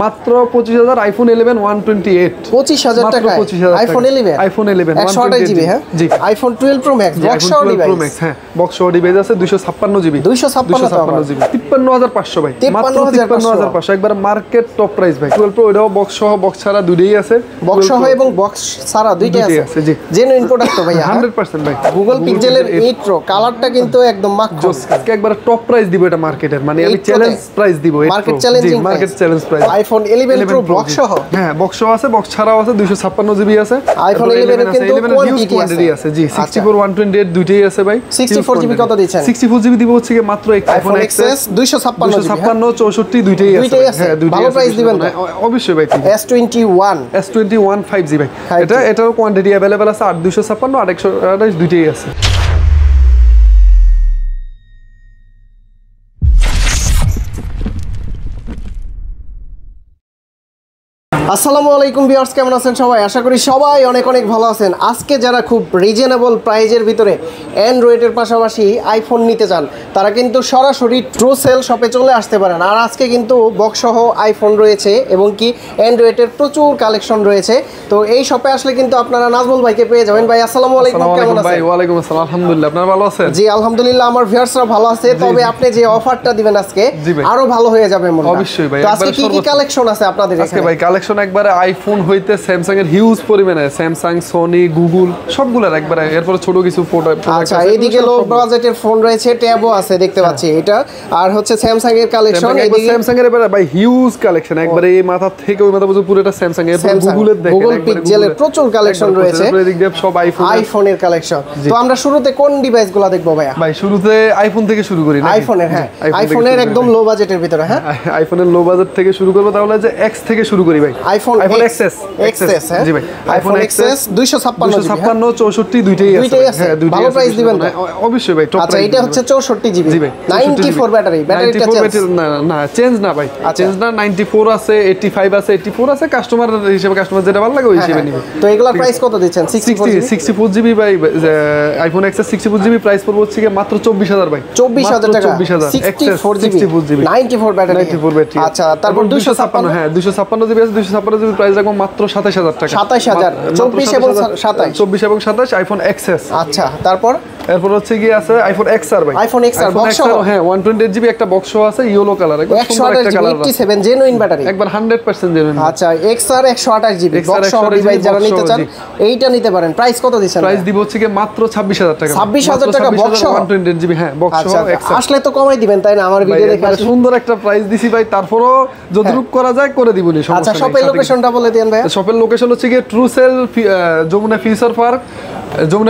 মাত্র 25000 আইফোন 11 128 25000 টাকা iPhone 11 iPhone 11 128 GB হ্যাঁ জি আইফোন 12 প্রো ম্যাক্স বক্স সহ ডিভাইস হ্যাঁ বক্স সহ ডিভাইস আছে 256 জিবি 256 জিবি 53500 ভাই মাত্র 53500 একবার মার্কেট টপ প্রাইস ভাই 12 প্রো এটাও বক্স সহ বক্স ছাড়া দুইটাই আছে বক্স সহ এবং বক্স ছাড়া দুইটাই আছে জি জেনুইন প্রোডাক্ট তো ভাই 100% ভাই গুগল পিক্সেলের 8 প্রো কালারটা কিন্তু একদম মাখন আজকে একবার টপ প্রাইস দিব এটা মার্কেটের মানে আমি চ্যালেঞ্জ প্রাইস দিব market challenging market challenge price iPhone 11 pro box সহ হ্যাঁ বক্স সহ আছে বক্স ছাড়াও আছে 256 জিবি আছে আইফোন 11 এর কিন্তু কোয়ান্টিটি আছে জি 64 128 দুইটাই আছে ভাই 64 জিবি কত দিচ্ছেন 64 জিবি দিব হচ্ছে মাত্র আইফোন এক্সএস 256 64 দুইটাই আছে হ্যাঁ দুইটাই ভালো প্রাইস দিবেন অবশ্যই ভাই S21 5G ভাই এটার কোয়ান্টিটি अवेलेबल আছে 8256 আর 128 দুইটাই আছে আসসালামু আলাইকুম ভিউয়ার্স কেমন আছেন সবাই আশা করি সবাই অনেক অনেক ভালো আছেন আজকে যারা খুব রিজনেবল প্রাইজের ভিতরে অ্যান্ড্রয়েডের পাশাপাশি আইফোন নিতে চান তারা কিন্তু সরাসরি ট্রুসেল শপে চলে আসতে পারেন আর আজকে কিন্তু বক্স সহ আইফোন রয়েছে এবং কি অ্যান্ড্রয়েডের প্রচুর কালেকশন রয়েছে তো এই শপে আসলে কিন্তু আপনারা নাজমুল ভাইকে পেয়ে যাবেন ভাই আসসালামু আলাইকুম কেমন আছেন ভাই ওয়া আলাইকুম আসসালাম আলহামদুলিল্লাহ আপনারা ভালো আছেন জি আলহামদুলিল্লাহ আমার ভিউয়ার্সরা ভালো আছে তবে আপনি যে অফারটা দিবেন আজকে আরো ভালো হয়ে যাবে মনে হয় অবশ্যই ভাই তো আজকে কি কালেকশন আছে আপনাদের আজকে ভাই কালেকশন একবারে আইফোন হইতে স্যামসাং এর হিউজ পরিমাণে স্যামসাং সোনি গুগল সবগুলোর একবারে এরপর ছোট কিছু আচ্ছা এইদিকে লো বাজেটের ফোন রয়েছে ট্যাবও আছে দেখতে পাচ্ছি এটা আর হচ্ছে স্যামসাং এর কালেকশন এইদিকে স্যামসাং এর এবারে ভাই হিউজ কালেকশন একবারে এই মাথা থেকে ওই মাথা পর্যন্ত পুরোটা স্যামসাং এর গুগলের দেখেন গুগল পিক্সেলের প্রচুর কালেকশন রয়েছে এদিক দিয়ে সব আইফোনের কালেকশন তো আমরা শুরুতে কোন ডিভাইসগুলো দেখব ভাইয়া ভাই শুরুতে আইফোন থেকে শুরু করি না আইফোনের হ্যাঁ আইফোনের একদম লো বাজেটের ভিতরে হ্যাঁ আইফোনের লো বাজেট থেকে শুরু করব তাহলে যে এক্স থেকে শুরু করি ভাই আইফোন এক্সএস জি ভাই আইফোন এক্সএস 256 64 দুইটাই আছে হ্যাঁ ভালো প্রাইস দিবেন অবশ্যই ভাই আচ্ছা এটা হচ্ছে 64 জিবি 94 ব্যাটারিটা না চেঞ্জ না ভাই চেঞ্জ না 94 আছে 85 আছে 84 আছে কাস্টমার হিসেবে কাস্টমার যেটা ভালো লাগে ওই হিসেবে নিবে তো এগুলোর প্রাইস কত দিচ্ছেন 64 জিবি ভাই আইফোন এক্সএস 64 জিবি প্রাইস পড়বে হচ্ছে মাত্র 24000 ভাই 24000 টাকা 64 জিবি 94 ব্যাটারি আচ্ছা তারপর 256 হ্যাঁ 256 জিবি আছে 256 জিবি প্রাইস রাখবো মাত্র 27000 টাকা 27000 24 এবং 27 আইফোন এক্সএস আচ্ছা তারপর এরপর হচ্ছে কি আছে আইফোন এক্সআর ভাই আইফোন এক্সআর বক্স সহ হ্যাঁ 128 জিবি একটা বক্স আছে ইয়েলো কালার একদম সুন্দর একটা কালার 87 জেনুইন ব্যাটারি একবার 100% জেনুইন আচ্ছা এক্সআর 128 জিবি বক্স সহ ডিভাইস যারা নিতে চান এইটা নিতে পারেন প্রাইস কত দিচ্ছেন প্রাইস দিব হচ্ছে কি মাত্র 26000 টাকা 26000 টাকা বক্স সহ 128 জিবি হ্যাঁ বক্স সহ এক্সআর আসলে তো কমাই দিবেন তাই না আমার ভিডিও দেখে সুন্দর একটা প্রাইস দিছি ভাই তারপরও যতটুকু করা যায় করে দিবনি সমস্যা আচ্ছা শপের লোকেশনটা বলে দেন ভাই শপের লোকেশন হচ্ছে কি ট্রুসেল Jamuna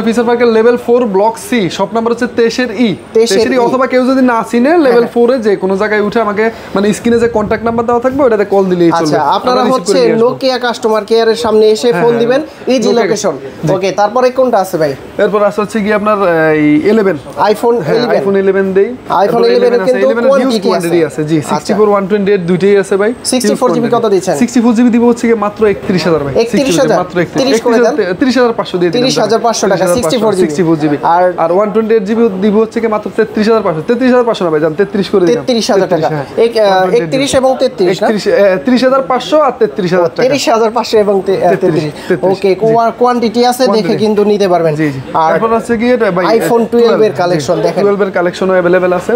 Future Park level 4 block C shop number হচ্ছে 23 অথবা কেউ যদি না চিনে লেভেল 4 এ যে কোনো জায়গায় উঠে আমাকে মানে স্ক্রিনে যে কন্টাক্ট নাম্বার দেওয়া থাকবে ওটাতে কল দিলেই চলবে আচ্ছা আপনারা হচ্ছে নোকিয়া কাস্টমার কেয়ারের সামনে এসে ফোন দিবেন ইজি লোকেশন ওকে তারপরে কোনটা আছে ভাই এরপর আছে হচ্ছে কি আপনার এই 11 আইফোন 11 দেই আইফোন 11 এর কিন্তু কোয়ান্টিটি আছে জি 64 128 দুইটাই আছে ভাই 64 জিবি কত দিচ্ছেন 64 জিবি দিব হচ্ছে কি মাত্র 31000 ভাই 31000 মাত্র 30500 দিয়ে দিন 30500 টাকা 64 জিবি আর 128 জিবি দিব হচ্ছে কি মাত্র 33500 না ভাই জান 33 করে দিলাম 33000 টাকা 31 এবং 33 না 33500 আর 33000 টাকা 33500 এবং 33 ওকে কোয়ান্টিটি আছে দেখে কিন্তু নিতে পারবেন আর এরপর আছে কি ভাই আইফোন 12 এর কালেকশন দেখেন 12 এর কালেকশনও अवेलेबल আছে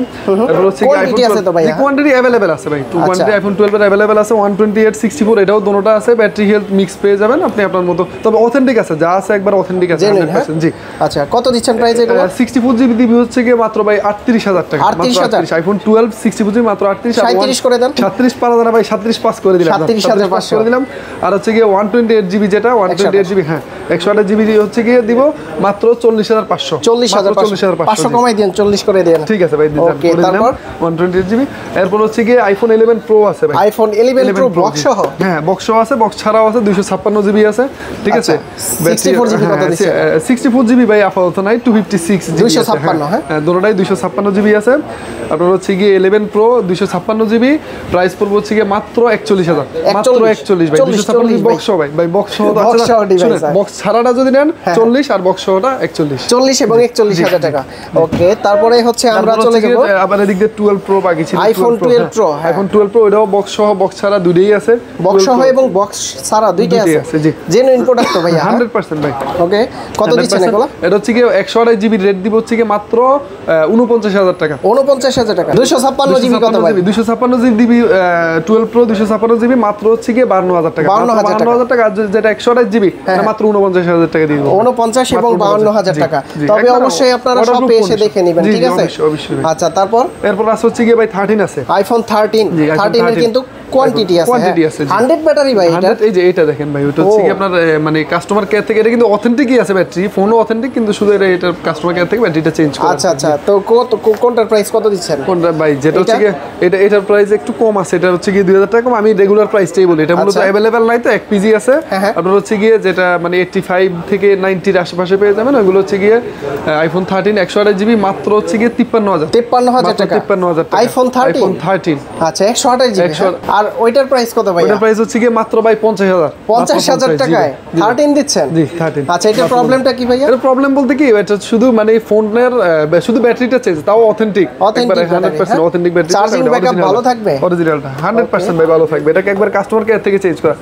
এরপর হচ্ছে কি কোয়ান্টিটি আছে তো ভাই কোয়ান্টিটি अवेलेबल আছে ভাই কোয়ান্টিটি আইফোন 12 এর अवेलेबल আছে 128 64 এটাও দুটোটা আছে ব্যাটারি হেলথ মিক্স পেয়ে যাবেন আপনি আপনার মতো তবে অথেন্টিক আছে যা আছে একবার অথেন্টিক আছে 100% জি আচ্ছা কত দিচ্ছেন প্রাইস এগুলো 64 জিবি দিবি হচ্ছে কি মাত্র ভাই 38000 টাকা মাত্র 38 আইফোন 12 64 জিবি মাত্র 38 37 করে দেন 36 পারা না ভাই 37 পাস করে দিলাম 37500 করে দিলাম আর হচ্ছে কি 128 জিবি যেটা 128 জিবি হ্যাঁ 128 জিবি হচ্ছে কি দিব মাত্র 40500 40500 কমাই দেন 40 করে দেন ঠিক আছে ভাই দিলাম ওকে তারপর 128 জিবি এরপর হচ্ছে কি আইফোন 11 প্রো আছে ভাই আইফোন 11 প্রো বক্স সহ হ্যাঁ বক্সও আছে, বক্স ছাড়াও আছে, 256 জিবি আছে, ঠিক আছে। 64 জিবি কত দিচ্ছে? 64 জিবি ভাই আপাতত নাই, 256 জিবি 256 হ্যাঁ দুটোটাই 256 জিবি আছে। আপনার হচ্ছে গিয়ে 11 প্রো 256 জিবি, প্রাইস পড়বে হচ্ছে গিয়ে মাত্র 41,000, মাত্র 41 ভাই। 256 জিবি বক্স ভাই, বক্স সহ বক্স ছাড়াটা যদি নেন 40 আর বক্স সহটা 41, 40 এবং 41,000 টাকা। ওকে, তারপরে হচ্ছে আমরা চলে যাব আবার এদিক দিয়ে 12 প্রো বাকি ছিল, আইফোন 12 প্রো। আইফোন 12 প্রো এটাও বক্স সহ বক্স ছাড়া দুটোই আছে, বক্স সহ এবং বক্স ছাড়া দুইটাই আছে জি। জেনুইন প্রোডাক্ট তো ভাইয়া 100% ভাই। ওকে, কত দিচ্ছেন এগুলো? এটা হচ্ছে কি 128 জিবি রেট দিব হচ্ছে কি মাত্র 49,000 টাকা, 49,000 টাকা। 256 জিবি কত ভাই? 256 জিবি 12 প্রো 256 জিবি মাত্র হচ্ছে কি 52,000 টাকা, 52,000 টাকা। আর যেটা 128 জিবি এটা মাত্র 49,000 টাকা দিয়ে দেব, 49 এবং 52,000 টাকা। তবে অবশ্যই আপনারা শপে এসে দেখে নেবেন, ঠিক আছে? আচ্ছা, এরপর আছে হচ্ছে কি ভাই 13 আছে, আইফোন 13 এর কিন্তু কোয়ান্টিটি আছে, 100 ব্যাটারি ভাই এটা। এই যে এটা দেখেন ভাই, ওটা হচ্ছে কি আপনার মানে কাস্টমার কেয়ার থেকে, এটা কিন্তু অথেন্টিকই আছে ব্যাটারি, ফোনও অথেন্টিক, কিন্তু শুধু এটা কাস্টমার কেয়ার থেকে ব্যাটারিটা চেঞ্জ করা। আচ্ছা, তো কোনটার প্রাইস কত দিচ্ছেন? কোনটা ভাই? যেটা হচ্ছে কি এটার প্রাইস একটু কম আছে, এটা হচ্ছে কি 2000 টাকা কম। আমি রেগুলার প্রাইসটাই বলি, এটা মূলত अवेलेबल নাই তো, 1 পিজি আছে আপনার হচ্ছে গিয়ে, যেটা মানে 85 থেকে 90 এর আশেপাশে পেয়ে যাবেন। ওইগুলো হচ্ছে গিয়ে আইফোন 13 128 জিবি মাত্র হচ্ছে গিয়ে 53,000 টাকা, 53,000 টাকা আইফোন 13। আচ্ছা, 128 জিবি। আর ওইটার প্রাইস কত ভাই? ওইটার প্রাইস হচ্ছে গিয়ে মাত্র ভাই 50,000 টাকায় 13 দিচ্ছেন? জি 13। আচ্ছা, এটা প্রবলেমটা কি ভাইয়া? এটা প্রবলেম বলতে কি, এটা শুধু মানে ফোনের শুধু ব্যাটারিটা চেঞ্জ, তাও অথেন্টিক, একবারে 100% অথেন্টিক ব্যাটারি। চার্জিং ব্যাকআপ ভালো থাকবে? অরিজিনালটা 100% ভাই ভালো থাকবে, এটাকে একবার কাস্টমার কেয়ার থেকে চেঞ্জ করা।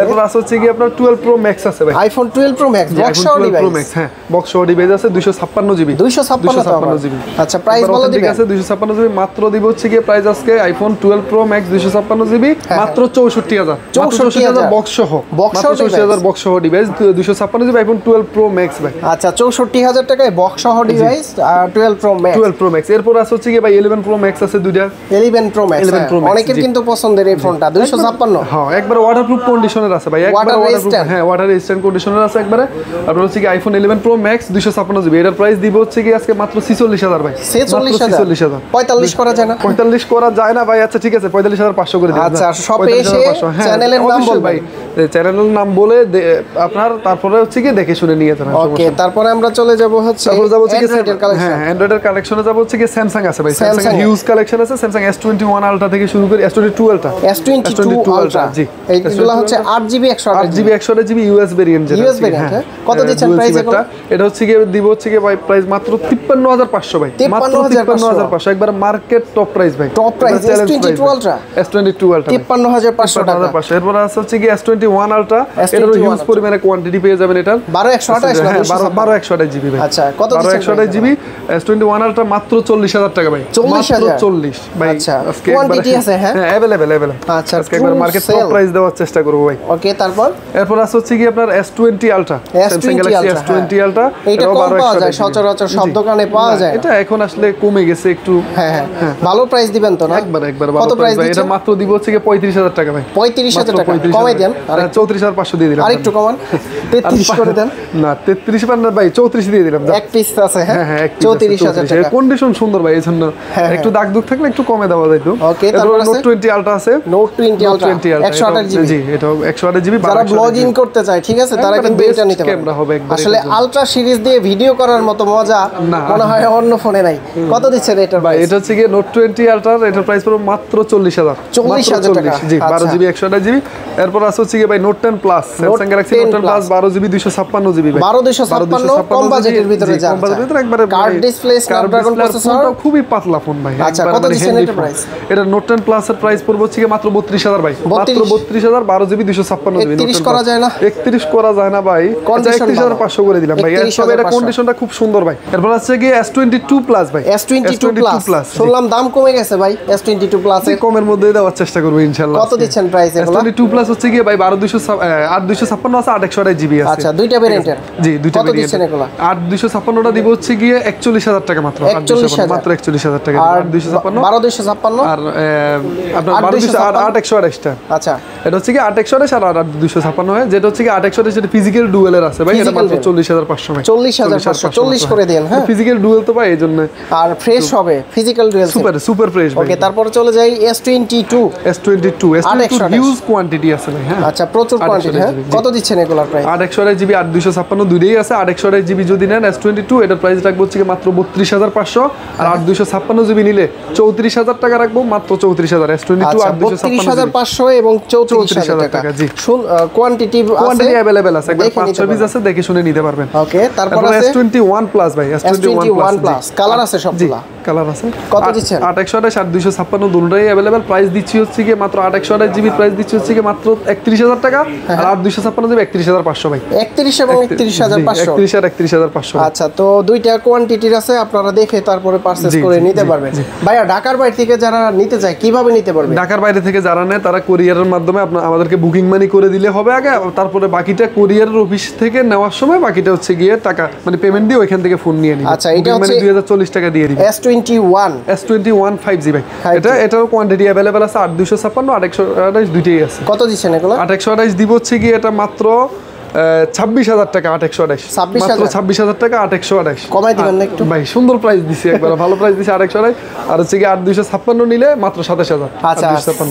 এরপর আছে হচ্ছে কি আপনার 12 প্রো ম্যাক্স আছে ভাই, আইফোন 12 প্রো ম্যাক্স বক্স সহ ডিভাইস। হ্যাঁ, বক্স সহ ডিভাইস আছে 256 জিবি, 256 জিবি। আচ্ছা, প্রাইস বলো দিবেন? ঠিক আছে, 256 জিবি মাত্র দিব হচ্ছে কি প্রাইস আজকে আইফোন 12 প্রো ম্যাক্স 256 জিবি মাত্র 64,000, 64,000 বক্স সহ, মাত্র 64,000 বক্স সহ device 256 GB iPhone 12 pro max ভাই। আচ্ছা, 64,000 টাকায় বক্স সহ ডিভাইস আর 12 প্রো ম্যাক্স। 12 pro max. এরপর আছে হচ্ছে কি ভাই 11 প্রো ম্যাক্স আছে দুইটা, 11 প্রো ম্যাক্স। অনেকের কিন্তু পছন্দের এই ফোনটা 256। হ্যাঁ, একবার ওয়াটারপ্রুফ কন্ডিশনের আছে ভাই, একবার ওয়াটারপ্রুফ, হ্যাঁ ওয়াটার রেজিস্ট্যান্ট কন্ডিশনের আছে একবারে। আপনার হচ্ছে কি আইফোন 11 প্রো ম্যাক্স 256 জিবি, এটার প্রাইস দিব হচ্ছে কি আজকে মাত্র 46,000 ভাই। 46,000 45 করা যায় না? 45 করা যায় না ভাই। আচ্ছা ঠিক আছে, 45,500 করে দিন। আচ্ছা, শপে এসে চ্যানেলের নাম বলবেন, চ্যানেলের নাম বলে আপনার তারপরে হচ্ছে কি দেখে শুনে নিয়ে যাবেন। ওকে, তারপরে আমরা চলে যাব হচ্ছে অ্যান্ড্রয়েডের কালেকশন। হ্যাঁ, অ্যান্ড্রয়েডের কালেকশনে যাব হচ্ছে কি স্যামসাং আছে ভাই, স্যামসাং এর হিউজ কালেকশন আছে। স্যামসাং S21 আলট্রা থেকে শুরু করে S22 আলট্রা, S22 আলট্রা, জি এইগুলো হচ্ছে 8GB 128GB ইউএস ভেরিয়েন্ট, যেটা ইউএস ভেরিয়েন্ট। কত দিচ্ছেন প্রাইস এটা? এটা হচ্ছে কি দিব হচ্ছে কি ভাই প্রাইস মাত্র 53,500 ভাই, মাত্র 53,500, একবার মার্কেট টপ প্রাইস ভাই, top price. S22 ultra, S22 ultra 53,500 টাকা। এরপর আছে হচ্ছে কি S21 আলট্রা, এটার হিউজ পরিমাণে কোয়ান্টিটি পেয়ে যাবেন। এটা 12/128 না? 12/128 জিবি ভাই। আচ্ছা, কত দিচ্ছেন? 12/128 জিবি S21 আলট্রা মাত্র 40,000 টাকা ভাই, 40,000 ভাই। আচ্ছা, কোয়ান্টিটি আছে? হ্যাঁ, अवेलेबल। আচ্ছা, আজকে একবার মার্কেট টপ প্রাইস দেওয়ার চেষ্টা করব ভাই। ওকে, এরপর আছে হচ্ছে কি আপনার S20 ultra, Samsung Galaxy S20 ultra, এটা কম পাওয়া যায়, সচরাচর সব দোকানে পাওয়া যায়। এটা এখন আসলে কমে গেছে একটু। হ্যাঁ, ভালো প্রাইস দিবেন তো না? একবার ভালো প্রাইস ভাই। এটা মাত্র দিব হচ্ছে কি 35,000 টাকা ভাই, 35,000 টাকা কমাই দেন, আর 34,500 দিয়ে দিলাম। আরেকটু কমান, 33 করে দেন। না 33 না ভাই, 34 দিয়ে দিলাম। এক পিস আছে, হ্যাঁ, 34,000 টাকা। কন্ডিশন সুন্দর ভাই, এজন্য একটু দাগ দুগ থাকলে একটু কমে দেওয়া যাইতো। ওকে, তারপর Note 20 আলট্রা আছে, Note 20 আলট্রা 128 জিবি। জি, এটা 128 জিবি। যারা ব্লগিং করতে চায়, ঠিক আছে, তারা কিন্তু এটা নিতে পারে। আসলে আলট্রা সিরিজ দিয়ে ভিডিও করার মতো মজা মনে হয় অন্য ফোনে নাই। কত দিচ্ছেন এটার ভাই? প্রাইস? এটা হচ্ছে কি Note 20 আলট্রা, এটার প্রাইস পড়বে মাত্র 40,000 টাকা। জি, 12 জিবি 128 জিবি। এরপর আছে হচ্ছে কি ভাই Note 10 plus, Samsung Galaxy Note 10 plus 12 GB 256 GB ভাই, 12,256 কম বাজেটের ভিতরে যা আছে। একবারে কার্ড ডিসপ্লে, স্ন্যাপড্রাগন প্রসেসর, খুবই পাতলা ফোন ভাই। আচ্ছা, কত দিচ্ছেন এটার প্রাইস? এটা Note 10 প্লাস এর প্রাইস পড়বে হচ্ছে কি মাত্র 32,000 ভাই, মাত্র 32,000, 12 জিবি 256 জিবি। 31 করা যায় না? 31 করা যায় না ভাই, 31,500 করে দিলাম ভাই। এটা কন্ডিশনটা খুব সুন্দর ভাই। এরপর আছে কি S22 প্লাস ভাই, S22 প্লাস শুনলাম দাম কমে গেছে ভাই। S22 প্লাস কমের মধ্যে দেওয়ার চেষ্টা করব ইনশাআল্লাহ। কত দিচ্ছেন প্রাইস এগুলো? S22 প্লাস হচ্ছে কি ভাই 8,256 আছে, 8,128 জিবি আছে। আচ্ছা, দুইটা ভেরিয়েন্টের। জি, দুইটা কত দিচ্ছেন এগুলো? 8,256টা দিব হচ্ছে গিয়ে 41,000 টাকা মাত্র, 41,000 মাত্র 41,000 টাকা। আর 8,256 12,256 আর আপনার 8,128টা। আচ্ছা, এটা হচ্ছে কি 8,128 আর 8,256 হয়, যেটা হচ্ছে কি 8,128 যেটা ফিজিক্যাল ডুয়েলের আছে ভাই, এটা মাত্র 40,500 ভাই, 40,500 40 করে দেন। হ্যাঁ, ফিজিক্যাল ডুয়েল তো ভাই, এইজন্য আর ফ্রেশ হবে ফিজিক্যাল ডুয়েল, সুপার ফ্রেশ ভাই। ওকে, তারপর চলে যাই S22 S22 হিউজ কোয়ান্টিটি আছে ভাই। হ্যাঁ, আচ্ছা প্রচুর কোয়ান্টিটি, হ্যাঁ কত দিচ্ছেন এগুলোর প্রাইস? 8 জিবি 8 256 দুইটাই আছে। 8 জিবি যদি নেন S22 এটার প্রাইস রাখবো হচ্ছে কি মাত্র 32,500, আর 8 256 জিবি নিলে 34,000 টাকা রাখবো, মাত্র 34,000। S22 8 32,500 এবং 34,000 টাকা। জি, কোয়ান্টিটি अवेलेबल আছে, একবার 5 পিস আছে, দেখে শুনে নিতে পারবেন। ওকে, তারপর আছে S21 প্লাস ভাই, S21 প্লাস কালার আছে সবগুলা, কালার আছে। কত দিচ্ছেন? 8 8 256 দুটোই अवेलेबल। প্রাইস দিচ্ছি হচ্ছে কি মাত্র 8 জিবি প্রাইস দিচ্ছি হচ্ছে কি মাত্র 31,000 টাকা, আর 8 256 জিবি 31,500 ভাই। 31 এবং 31,500, 31 আর 31,500। আচ্ছা, তো দুইটা কোয়ান্টিটির আছে, আপনারা দেখে তারপরে পারচেজ করে নিতে পারবেন। ভাইয়া ঢাকার বাইরে থেকে যারা নিতে চায় কিভাবে নিতে পারবে? ঢাকার বাইরে থেকে যারা নেয় তারা কুরিয়ারের মাধ্যমে আমাদেরকে বুকিং মানি করে দিলে হবে আগে, তারপরে বাকিটা কুরিয়ারের অফিস থেকে নেওয়ার সময় বাকিটা হচ্ছে গিয়ে টাকা মানে পেমেন্ট দিয়ে ওইখান থেকে ফোন নিয়ে নিবে। আচ্ছা, এটা হচ্ছে 2040 টাকা দিয়ে দিবে। S21 5G ভাই, এটার কোয়ান্টিটি अवेलेबल আছে। 8 256 828 দুইটাই আছে। কত দিচ্ছেন এগুলো? 828 দিব হচ্ছে কি এটা মাত্র 26,000 টাকা। 828 মাত্র 26,000 টাকা। 828 কমাই দিবেন না একটু ভাই, সুন্দর প্রাইস দিছি, একবার ভালো প্রাইস দিছি। 828 আর হচ্ছে কি 8 256 নিলে মাত্র 27,000। আচ্ছা,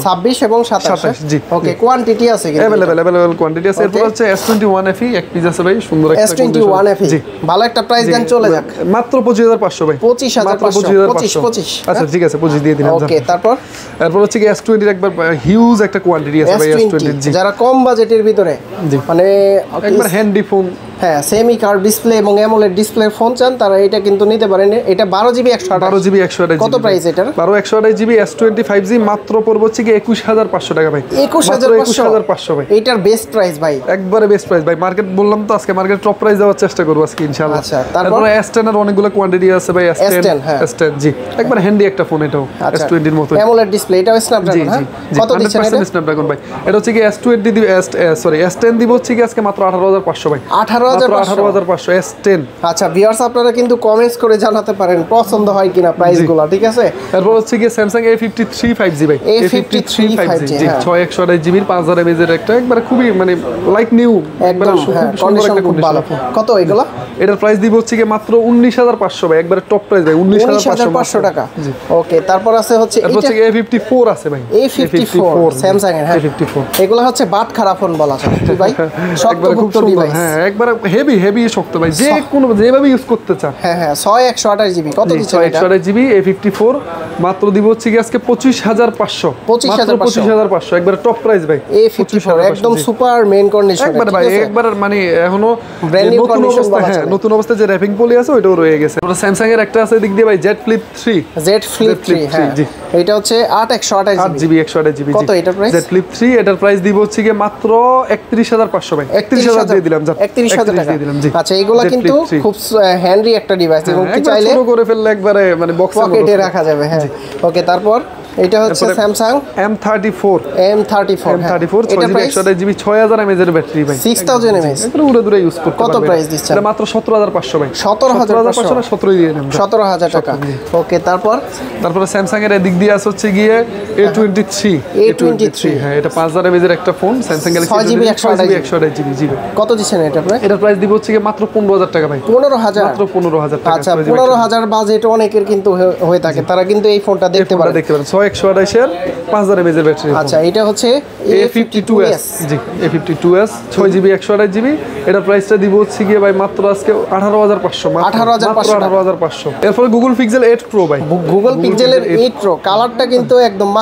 26 এবং 27। জি, ওকে, কোয়ান্টিটি আছে কি? अवेलेबल কোয়ান্টিটি আছে। এরপর হচ্ছে S21 FE এক পিস আছে ভাই, সুন্দর একটা S21 FE। জি, ভালো একটা প্রাইস দেন, চলে যাক। মাত্র 25,500 ভাই। 25,500। আচ্ছা ঠিক আছে, 25 দিয়ে দিলাম। ওকে, তারপর হচ্ছে কি S20 এর একবার হিউজ একটা কোয়ান্টিটি আছে ভাই। S20 জি, যারা কম বাজেটের ভিতরে মানে একবার হ্যান্ডি ফোন, হ্যাঁ সেমি কার্ভ ডিসপ্লে এবং অ্যামোলেড ডিসপ্লে ফোন চান, তারা এটা কিন্তু নিতে পারেন। এটা 12 জিবি 128। কত প্রাইস এটার? 12 128 জিবি S20 5G মাত্র পড়বে হচ্ছে কি 21,500 টাকা ভাই। 21,500 ভাই, এটার বেস্ট প্রাইস ভাই, একবারে বেস্ট প্রাইস ভাই। মার্কেট বললাম তো, আজকে মার্কেট টপ প্রাইস দেওয়ার চেষ্টা করব আজকে ইনশাআল্লাহ। আচ্ছা, তারপর S10 এর অনেকগুলো কোয়ান্টিটি আছে ভাই। S10 জি, একবার হ্যান্ডি একটা ফোন, এটাও S20 এর মতো অ্যামোলেড ডিসপ্লে, এটাও স্ন্যাপড্রাগন। হ্যাঁ, কত দিচ্ছেন এটা? স্ন্যাপড্রাগন ভাই। এটা হচ্ছে কি S20 দিব, S10 দিব হচ্ছে কি আজকে মাত্র 18,500 ভাই। 18,500 S10। আচ্ছা ভিউয়ার্স, আপনারা কিন্তু কমেন্টস করে জানাতে পারেন পছন্দ হয় কিনা প্রাইসগুলো, ঠিক আছে? এরপর হচ্ছে কি Samsung A53 5G ভাই। A53 5G জি, 6 128 জিবি 5000 mAh এর একটা একবারে খুবই মানে লাইক নিউ, একবারে কন্ডিশন খুব ভালো। কত এগুলো? এটার প্রাইস দিব হচ্ছে কি মাত্র 19,500 ভাই, একবারে টপ প্রাইস ভাই। 19,500 টাকা। ওকে, তারপর আছে হচ্ছে এটা হচ্ছে A54 আছে ভাই। A54 স্যামসাং এর। হ্যাঁ, A54 এগুলো হচ্ছে বাট খারাপ ফোন বলা যায় ভাই, একবারে খুব সুন্দর। হ্যাঁ, একবারে হেভি শক্ত ভাই, যে কোনো যেভাবে ইউজ করতে চান। হ্যাঁ 128 জিবি। কত দিচ্ছেন এটা? 128 জিবি A54 মাত্র দিব হচ্ছে কি আজকে 25,500। 25,500 একবারে টপ প্রাইস ভাই। A54 একদম সুপার মেইন কন্ডিশন একবার ভাই, একবার মানে এখনো ব্র্যান্ড নিউ কন্ডিশন বলা যায়। নতুন অবস্থায় যে র‍্যাপিং পলি আছে ওইটাও রয়ে গেছে। আমরা স্যামসাং এর একটা আছে দিক দিয়ে ভাই, Z Flip 3। হ্যাঁ, এটা হচ্ছে 8 জিবি 128 জিবি। কত এটার প্রাইস? Z Flip 3 এটার প্রাইস দিব হচ্ছে কি মাত্র 31,500 ভাই। 31,000 দিয়ে দিলাম। 31,000 টাকা দিয়ে দিলাম। জি, আচ্ছা, এগুলা কিন্তু খুব হ্যান্ডি একটা ডিভাইস এবং কি চাইলে ছোট করে ফেললে একবারে মানে পকেটে রাখা যাবে। হ্যাঁ, ওকে, তারপর এটা হচ্ছে স্যামসাং M34 M34 এটা প্রাইস 128 জিবি 6000 mAh এর ব্যাটারি ভাই। 6000 mAh একবারে উড়ে দূরে ইউজ করতে পারবেন। কত প্রাইস দিচ্ছেন? এটা মাত্র 17,500 ভাই। 17,500 না 17 দিয়ে দিলাম। 17,000 টাকা। ওকে, তারপরে স্যামসাং এর এদিক দিয়ে আছে হচ্ছে গিয়ে A23। হ্যাঁ, এটা 5000 mAh এর একটা phone, Samsung Galaxy 6GB 128 GB. জি, কত দিচ্ছেন এটা প্রাইস? এটার প্রাইস দিব হচ্ছে কি মাত্র 15,000 টাকা ভাই। 15,000 মাত্র 15,000 টাকা। আচ্ছা, 15,000 বাজেট অনেকের কিন্তু হয়ে থাকে, তারা কিন্তু এই ফোনটা দেখতে পারে। 128 এর 5000 mAh এর ব্যাটারি। আচ্ছা, এটা হচ্ছে A52s। জি, A52s 6GB 128 জিবি। এটার প্রাইসটা দিব হচ্ছে গিয়ে ভাই মাত্র আজকে 18,500। 18,500। এরপর Google Pixel 8 Pro ভাই। Google Pixel 8 Pro কালারটা কিন্তু একদম মাখন।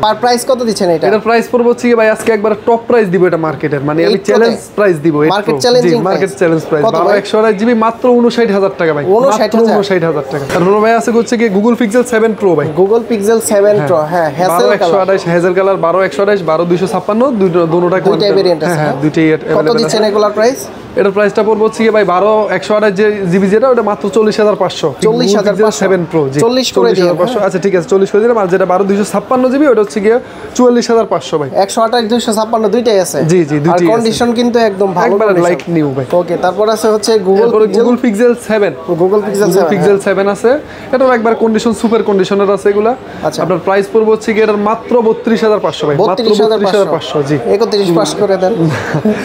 আর প্রাইস কত দিচ্ছেন এটা? এটার প্রাইস পড়বে হচ্ছে কি ভাই আজকে একবার টপ প্রাইস দিব এটা মার্কেটের, মানে আমি চ্যালেঞ্জ প্রাইস দিব। Market challenging price. Market challenge price 12 128 GB মাত্র 59,000 টাকা ভাই। 59,000 টাকা। তারপর ভাই আছে হচ্ছে কি Google Pixel 7 Pro ভাই। Google Pixel 7 Pro হ্যাঁ, হ্যাজেল কালার। 12 কালার 12 128 12 256 দুটোটা দুইটাই ভেরিয়েন্ট আছে। হ্যাঁ, দুইটাই কত দিচ্ছেন এগুলার প্রাইস? এটার প্রাইসটা পড়বে হচ্ছে কি ভাই 12 128 যে জিবি যেটা ওটা মাত্র 40,500। 40,500 7 Pro জি 40 করে দিন। আচ্ছা ঠিক আছে, 40 করে দিলাম। আর যেটা 12 256 জিবি ওটা হচ্ছে কি 44,500 ভাই। 128 256 দুইটাই আছে। জি দুইটাই আছে। আর কন্ডিশন কিন্তু একদম ভালো, একবার লাইক নিউ ভাই। ওকে, তারপর আছে হচ্ছে Google Pixel 7। Google Pixel 7 আছে। এটা একবার কন্ডিশন সুপার কন্ডিশনের আছে এগুলা। আচ্ছা, আপনার প্রাইস পড়বে হচ্ছে কি এটার মাত্র 32,500 ভাই। মাত্র 32,500 জি। 31 পাস করে দেন।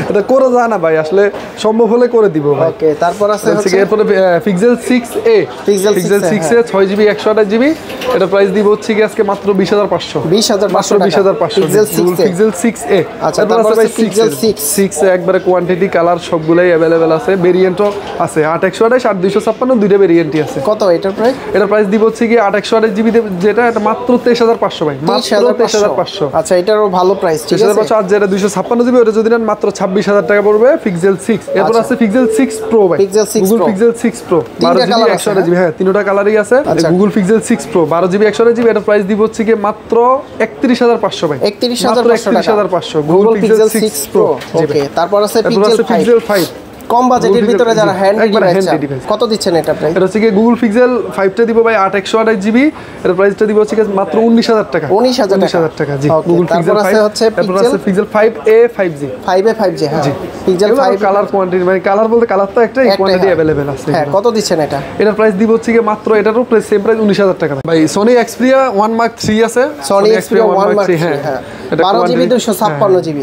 এটা করে যায় না ভাই, আসলে সম্ভব হলে করে দিব ভাই। ওকে, তারপর আছে হচ্ছে এরপরে pixel 6a, Pixel pixel 6a, 6a 6GB 128GB, এটা প্রাইস দিব হচ্ছে কি আজকে মাত্র 20500, 20500 টাকা। Pixel 6a, Pixel 6a। আচ্ছা, তারপর তারপর আছে ভাই আছে Pixel 6 একবারে কোয়ান্টিটি কালার সবগুলাই अवेलेबल আছে, ভেরিয়েন্টও আছে 8128 8256 দুইটা ভেরিয়েন্টই আছে। কত এটার প্রাইস? এটা প্রাইস দিব হচ্ছে কি 8128GB যেটা, এটা মাত্র 23500 ভাই, মাত্র 23500। আচ্ছা, এটারও ভালো প্রাইস, ঠিক আছে। 23500 আর যেটা 256GB ওটা যদি নেন মাত্র 26000 টাকা পড়বে পিক্সেল 6। এরপর আছে পিক্সেল 6 Pro ভাই, Pixel 6 Google Pro। Pixel 6 Pro 12GB 128GB, হ্যাঁ তিনটা কালারই আছে। আচ্ছা। Google Pixel 6 Pro 12GB 128GB, এটা প্রাইস দিব হচ্ছে কি মাত্র 31500 ভাই, 31500 Google Pixel 6 Pro। ওকে, তারপর আছে তারপর আছে Pixel 5 Pixel 5 কম বাজেটের ভিতরে যারা হ্যান্ড একবারে ডিভাইস handy device। কত দিচ্ছেন এটা প্রাইস? এটা হচ্ছে কি Google Pixel 5টা দিব ভাই 8128GB, এর প্রাইসটা দিব হচ্ছে কি মাত্র 19000 টাকা, 19000 টাকা জি। Okay, Google তারপর Pixel আছে 5, হচ্ছে তারপর আছে Pixel 5a 5G, 5A 5G, হ্যাঁ Pixel 5 কালার কোয়ান্টিটি মানে কালার বলতে কালার তো একটাই, কোয়ান্টিটি হ্যাঁ। अवेलेबल আছে। হ্যাঁ, কত দিচ্ছেন এটা? এটার প্রাইস দিব হচ্ছে কি মাত্র, এটারও প্রাইস সেম প্রাইস 19000 টাকা ভাই। Sony Xperia 1 Mark 3 আছে, Sony Xperia 1 Mark 3, হ্যাঁ 12GB 256GB,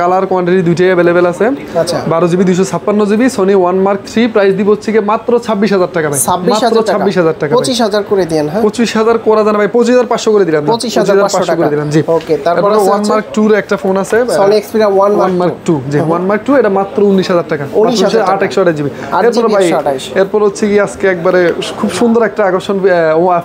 কালার কোয়ান্টিটি দুইটাই अवेलेबल আছে। আচ্ছা, 12GB 256GB Sony 1 Mark 3 price দিব হচ্ছে কি মাত্র 26000 টাকা ভাই, মাত্র 26000 টাকা, 25000 করে দেন। হ্যাঁ, 25000 করা জানা ভাই, 25500 করে দিলাম, 25500 করে দিলাম জি। ওকে, তারপর আছে 1 Mark 2 এর একটা ফোন আছে, Sony Xperia 1 Mark 2 জি, 1 Mark 2 এটা মাত্র 19000 টাকা, 198GB। এরপর ভাই এরপর হচ্ছে কি আজকে একবারে খুব সুন্দর একটা আকর্ষণ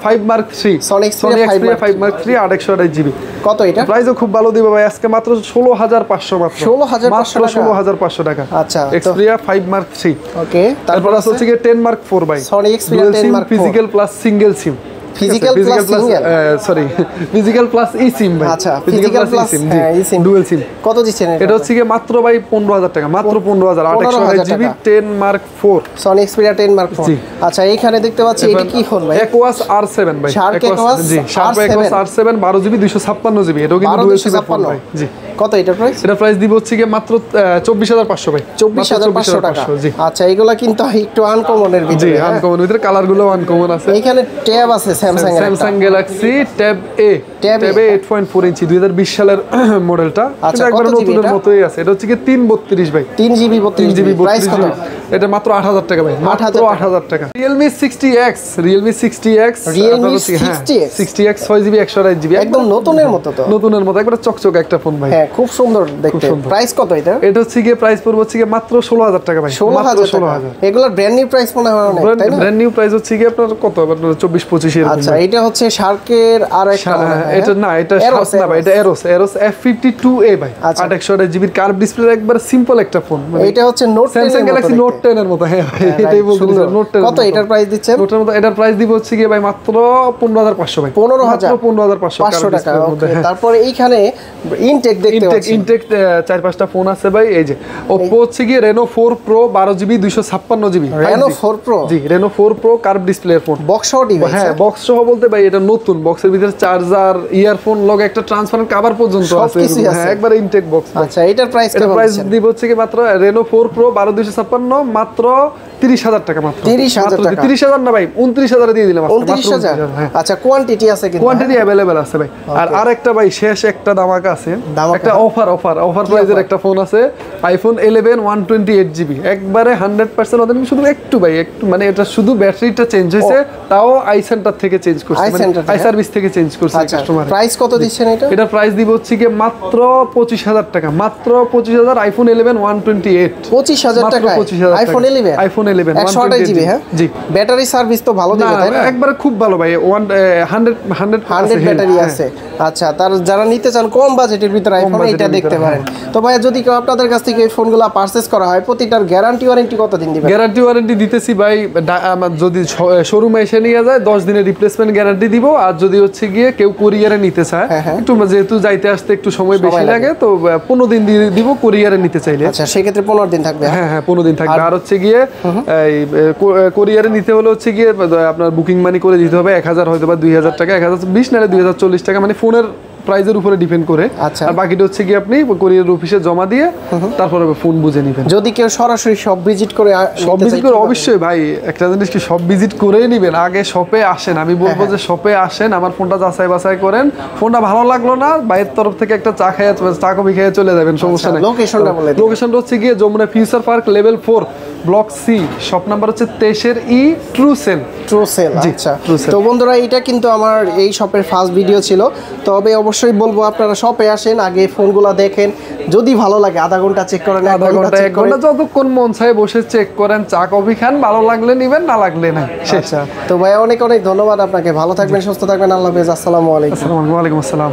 5 Mark 3 Sony Xperia 5 Mark 3 828GB। কত এটা? প্রাইসও খুব ভালো দিবে ভাই আজকে মাত্র 16500, মাত্র 16500 টাকা, 16500 টাকা। আচ্ছা, Xperia 5 Mark 3। ওকে, তারপর আছে হচ্ছে কি 10 Mark 4 ভাই, Sony Xperia 10 Mark 4 physical plus single SIM, physical plus single, sorry physical plus eSIM ভাই। আচ্ছা, physical plus SIM dual SIM. কত দিচ্ছেন এটা হচ্ছে কি মাত্র ভাই 15000 টাকা, মাত্র 15000 828GB 10 Mark 4 Sony Xperia 10 Mark 4। আচ্ছা, এইখানে দেখতে পাচ্ছি এটা কি ফোন ভাই? Aquos R7 ভাই, Aquos জি Sharp Aquos R7 12GB 256GB, এটাও কিন্তু ডুয়াল সিম ফোন ভাই জি। কত এটার প্রাইস? এটা প্রাইস দিব হচ্ছে কি মাত্র 24500 ভাই, 24500 টাকা জি। আচ্ছা, এগুলা কিন্তু একটু আনকমনের জি ভিতরে, আনকমন ভিতরে কালারগুলো আনকমন আছে। এখানে ট্যাব আছে স্যামসাং এর, Samsung Galaxy tab A, Tab A, 8.4 ইঞ্চি 2020 সালের মডেলটা, আচ্ছা, একবার কত নতুনের এটা? মতোই আছে। এটা হচ্ছে কি 332 ভাই, 3GB 3GB 32GB, প্রাইস কত? এটা মাত্র 8000 টাকা ভাই, মাত্র 8000 টাকা। Realme 60X, Realme 60X, Realme আপনার হচ্ছে, হ্যাঁ, 60X 60X 6GB 128GB, একদম নতুনের মতো তো, নতুনের মতো একবার চকচক একটা ফোন ভাই। হ্যাঁ, খুব সুন্দর দেখতে। সুন্দর। প্রাইস কত এটা? এটা হচ্ছে কি প্রাইস পড়বে হচ্ছে কি মাত্র 16000 টাকা ভাই, মাত্র 16000 টাকা। এগুলোর ব্র্যান্ড নিউ প্রাইস মনে হয় অনেক, তাই না? ব্র্যান্ড নিউ প্রাইস হচ্ছে কি আপনার কত, আপনার 24-25 এরকম। আচ্ছা, এটা হচ্ছে শার্কের আর একটা মনে হয়, এটা না, এটা Eros, না ভাই, এটা Eros F52a ভাই, আচ্ছা। 828GB কার্ভ ডিসপ্লে, একবার সিম্পল একটা ফোন। এটা হচ্ছে নোট 10 স্যামসাং গ্যালাক্সি নোট 10 এর মতো, হ্যাঁ ভাই, এটাই বলতে নোট 10 কত এটার প্রাইস দিচ্ছেন? নোটের মতো এটার প্রাইস দিব হচ্ছে কি ভাই মাত্র 15500 ভাই, 15000 15500 টাকা। ওকে, তারপরে এইখানে ইনটেক দেখতে পাচ্ছি, ইনটেক 4-5টা ফোন আছে ভাই। এই যে Oppo হচ্ছে কি Reno 4 Pro 12GB 256GB, Reno 4 Pro, জি Reno 4 Pro curve display phone, box সহ ডিভাইস, হ্যাঁ বক্স সহ বলতে ভাই এটা নতুন, বক্সের ভিতরে চার্জার, ইয়ারফোন লগে একটা ট্রান্সপারেন্ট কভার পর্যন্ত আছে, সবকিছুই আছে। হ্যাঁ একবার ইনটেক বক্স। আচ্ছা, এটার প্রাইস এটা কেমন প্রাইস দিচ্ছেন? দিব হচ্ছে কি মাত্র Reno 4 Pro 12256 মাত্র 30000 টাকা, মাত্র 30000 টাকা, 30000 না ভাই 29000 দিয়ে দিলাম আজকে, মাত্র 29000। 29000, হ্যাঁ আচ্ছা, কোয়ান্টিটি আছে কিন্তু, কোয়ান্টিটি अवेलेबल আছে ভাই। আর আরেকটা ভাই শেষ একটা ধামাকা আছে, একটা অফার প্রাইজের একটা ফোন আছে, iPhone 11 128GB, একবারে 100% ওদের শুধু একটু ভাই একটু মানে এটা শুধু ব্যাটারিটা চেঞ্জ হয়েছে, তাও আই সেন্টার থেকে চেঞ্জ করছে, আই সেন্টার আই সার্ভিস থেকে চেঞ্জ করছে আচ্ছা, কাস্টমার। প্রাইস কত দিচ্ছেন এটা? এটা প্রাইস দিব হচ্ছে কি মাত্র 25000 টাকা, মাত্র 25000 iPhone 11 128, 25000 টাকা iPhone 11 128GB, হ্যাঁ জি। ব্যাটারি সার্ভিস তো ভালো দিবে, তাই না? একবারে খুব ভালো ভাই, 100 ব্যাটারি আছে। আচ্ছা, তার যারা নিতে চান কম বাজেটের ভিতরে আইফোন, এটা দেখতে পারেন। তো ভাই, যদি কেউ আপনাদের কাছ থেকে এই ফোনগুলো পারচেজ করা হয়, প্রতিটার গ্যারান্টি ওয়ারেন্টি কতদিন দিবেন? গ্যারান্টি ওয়ারেন্টি দিতেছি ভাই, আমার যদি শোরুমে এসে নিয়ে যায় 10 দিনের রিপ্লেসমেন্ট গ্যারান্টি দিব। আর যদি হচ্ছে গিয়ে কেউ কুরিয়ারে নিতে চায়, একটু যেহেতু যাইতে আসতে একটু সময় বেশি লাগে, তো 15 দিন দিয়ে দিব কুরিয়ারে নিতে চাইলে। আচ্ছা, সেক্ষেত্রে 15 দিন থাকবে। হ্যাঁ 15 দিন থাকবে। আর হচ্ছে গিয়ে এই কুরিয়ারে নিতে হলে হচ্ছে গিয়ে আপনার বুকিং মানি করে দিতে হবে 1000 হয়তো বা 2000 টাকা, 1020 নাহলে 2040 টাকা, মানে ফোনের প্রাইজের উপরে ডিপেন্ড করে। আচ্ছা। আর বাকিটা হচ্ছে কি আপনি কুরিয়ার অফিসে জমা দিয়ে তারপরে ফোন বুঝে নেবেন। যদি কেউ সরাসরি সব ভিজিট করে সব ভিজিট করে অবশ্যই ভাই, একটা জিনিস কি সব ভিজিট করেই নেবেন, আগে শপে আসেন। আমি বলবো যে শপে আসেন, আমার ফোনটা যাচাই বাছাই করেন, ফোনটা ভালো লাগলো না ভাইয়ের তরফ থেকে একটা চা খেয়ে চা কফি খেয়ে চলে যাবেন, সমস্যা নেই। লোকেশনটা বলে দিন। লোকেশনটা হচ্ছে গিয়ে Jamuna Future Park level 4 block C, shop number হচ্ছে 23 ট্রুসেল। ট্রুসেল, আচ্ছা। ট্রুসেল। তো বন্ধুরা এটা কিন্তু আমার এই শপের ফার্স্ট ভিডিও ছিল, তবে অবশ্যই বলবো আপনারা শপে আসেন, আগে ফোনগুলো দেখেন, যদি ভালো লাগে আধা ঘন্টা চেক করেন, আধা ঘন্টা 1 ঘন্টা যতক্ষণ মন চায় বসে চেক করেন, চা কফি খান, ভালো লাগলে নিবেন, না লাগলে নাই, শেষ। আচ্ছা, তো ভাই অনেক অনেক ধন্যবাদ আপনাকে, ভালো থাকবেন, সুস্থ থাকবেন, আল্লাহ হাফেজ, আসসালামু আলাইকুম। আসসালামু আলাইকুম। আসসালাম।